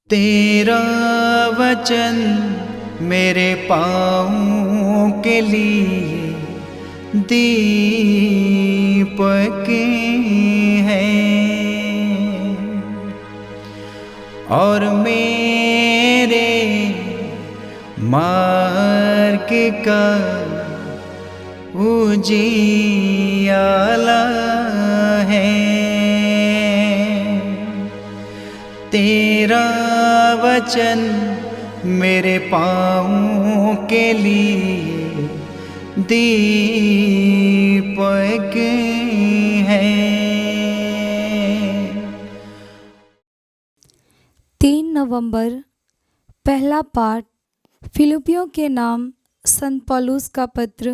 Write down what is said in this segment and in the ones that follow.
तेरा वचन मेरे पाँवों के लिए दीपक है और मेरे मार्ग का उजियाला है। तेरा वचन मेरे पाँवों के लिए दीपक है। 3 नवंबर पहला पाठ फिलिपियों के नाम संत पौलुस का पत्र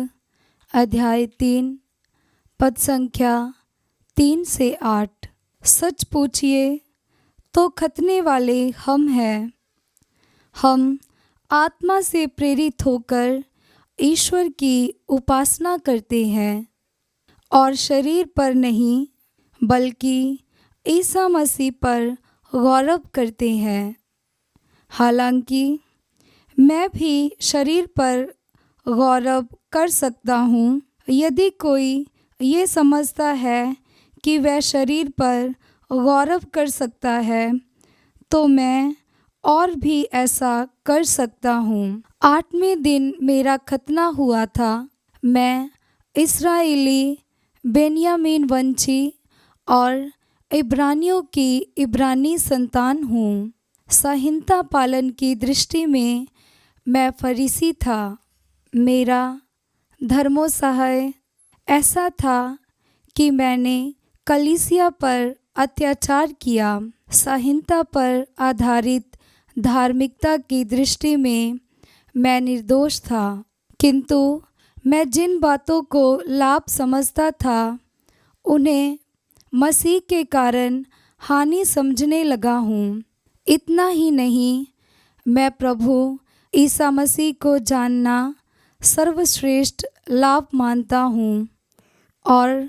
अध्याय 3 पद संख्या 3 से 8। सच पूछिए तो खतने वाले हम हैं। हम आत्मा से प्रेरित होकर ईश्वर की उपासना करते हैं और शरीर पर नहीं बल्कि ईसा मसीह पर गौरव करते हैं। हालांकि मैं भी शरीर पर गौरव कर सकता हूँ। यदि कोई ये समझता है कि वह शरीर पर गौरव कर सकता है तो मैं और भी ऐसा कर सकता हूँ। 8वें दिन मेरा खतना हुआ था। मैं इस्राएली बेन्यामीन वंशी और इब्रानियों की इब्रानी संतान हूँ। संहिता पालन की दृष्टि में मैं फरीसी था। मेरा धर्मोत्साह ऐसा था कि मैंने कलीसिया पर अत्याचार किया। संहिता पर आधारित धार्मिकता की दृष्टि में मैं निर्दोष था, किंतु मैं जिन बातों को लाभ समझता था उन्हें मसीह के कारण हानि समझने लगा हूँ। इतना ही नहीं, मैं प्रभु ईसा मसीह को जानना सर्वश्रेष्ठ लाभ मानता हूँ और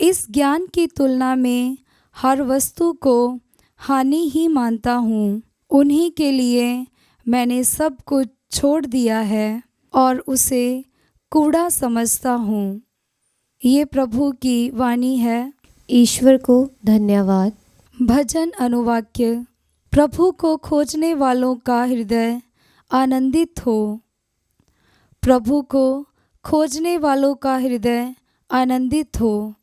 इस ज्ञान की तुलना में हर वस्तु को हानि ही मानता हूँ। उन्हीं के लिए मैंने सब कुछ छोड़ दिया है और उसे कूड़ा समझता हूँ। ये प्रभु की वाणी है। ईश्वर को धन्यवाद। भजन अनुवाक्य। प्रभु को खोजने वालों का हृदय आनंदित हो। प्रभु को खोजने वालों का हृदय आनंदित हो।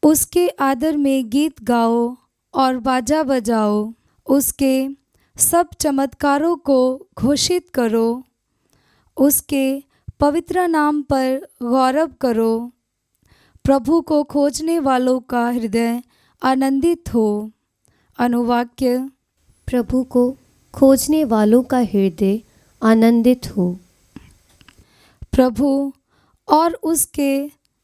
उसके आदर में गीत गाओ और बाजा बजाओ। उसके सब चमत्कारों को घोषित करो। उसके पवित्र नाम पर गौरव करो। प्रभु को खोजने वालों का हृदय आनंदित हो। अनुवाक्य। प्रभु को खोजने वालों का हृदय आनंदित हो। प्रभु और उसके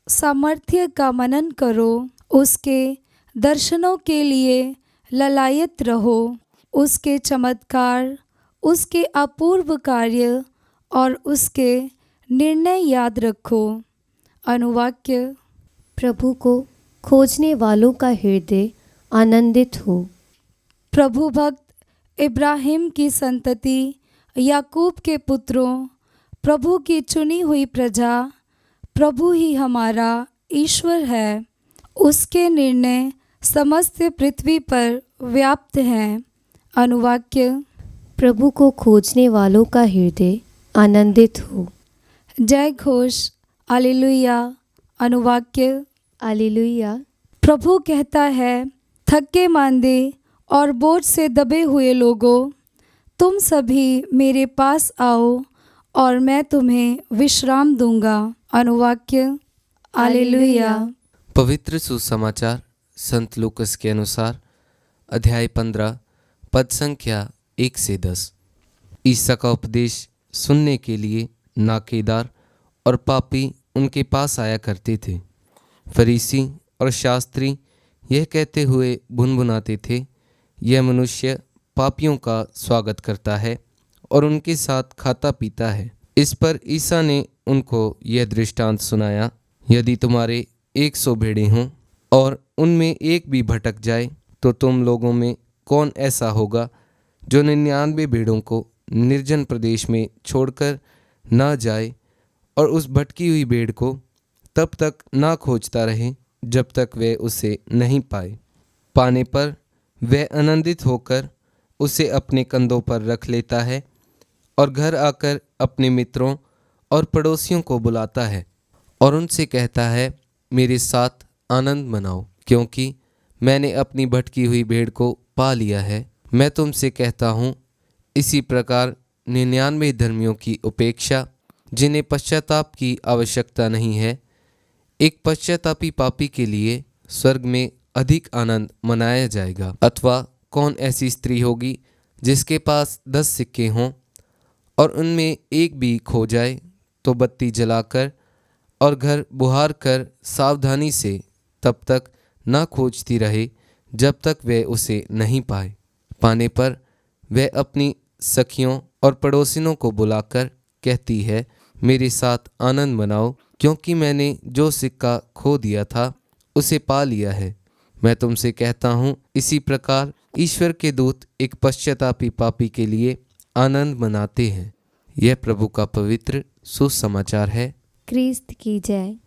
सामर्थ्य का मनन करो। उसके दर्शनों के लिए ललायत रहो। उसके चमत्कार, उसके अपूर्व कार्य और उसके निर्णय याद रखो। अनुवाक्य। प्रभु को खोजने वालों का हृदय आनंदित हो। प्रभु भक्त इब्राहिम की संतति, याकूब के पुत्रों, प्रभु की चुनी हुई प्रजा, प्रभु ही हमारा ईश्वर है। उसके निर्णय समस्त पृथ्वी पर व्याप्त हैं। अनुवाक्य। प्रभु को खोजने वालों का हृदय आनंदित हो। जय घोष हालेलुया। अनुवाक्य। हालेलुया। प्रभु कहता है, थके मांदे और बोझ से दबे हुए लोगों, तुम सभी मेरे पास आओ और मैं तुम्हें विश्राम दूंगा। अनुवाक्य। हालेलुया। पवित्र सुसमाचार संत लूकस के अनुसार अध्याय 15 पद संख्या 1 से 10। ईसा का उपदेश सुनने के लिए नाकेदार और पापी उनके पास आया करते थे। फरीसी और शास्त्री यह कहते हुए भुनभुनाते थे, यह मनुष्य पापियों का स्वागत करता है और उनके साथ खाता पीता है। इस पर ईसा ने उनको यह दृष्टांत सुनाया, यदि तुम्हारे 100 भेड़ें हों और उनमें एक भी भटक जाए तो तुम लोगों में कौन ऐसा होगा जो 99 भेड़ों को निर्जन प्रदेश में छोड़कर ना जाए और उस भटकी हुई भेड़ को तब तक ना खोजता रहे जब तक वह उसे नहीं पाए। पाने पर वह आनंदित होकर उसे अपने कंधों पर रख लेता है और घर आकर अपने मित्रों और पड़ोसियों को बुलाता है और उनसे कहता है, मेरे साथ आनंद मनाओ, क्योंकि मैंने अपनी भटकी हुई भेड़ को पा लिया है। मैं तुमसे कहता हूँ, इसी प्रकार 99 धर्मियों की उपेक्षा, जिन्हें पश्चाताप की आवश्यकता नहीं है, एक पश्चातापी पापी के लिए स्वर्ग में अधिक आनंद मनाया जाएगा। अथवा कौन ऐसी स्त्री होगी जिसके पास 10 सिक्के हों और उनमें एक भी खो जाए तो बत्ती जलाकर और घर बुहार कर सावधानी से तब तक ना खोजती रहे जब तक वह उसे नहीं पाए। पाने पर वह अपनी सखियों और पड़ोसिनों को बुलाकर कहती है, मेरे साथ आनंद मनाओ, क्योंकि मैंने जो सिक्का खो दिया था उसे पा लिया है। मैं तुमसे कहता हूँ, इसी प्रकार ईश्वर के दूत एक पश्चातापी पापी के लिए आनंद मनाते हैं। यह प्रभु का पवित्र सुसमाचार है। क्रिस्त की जय।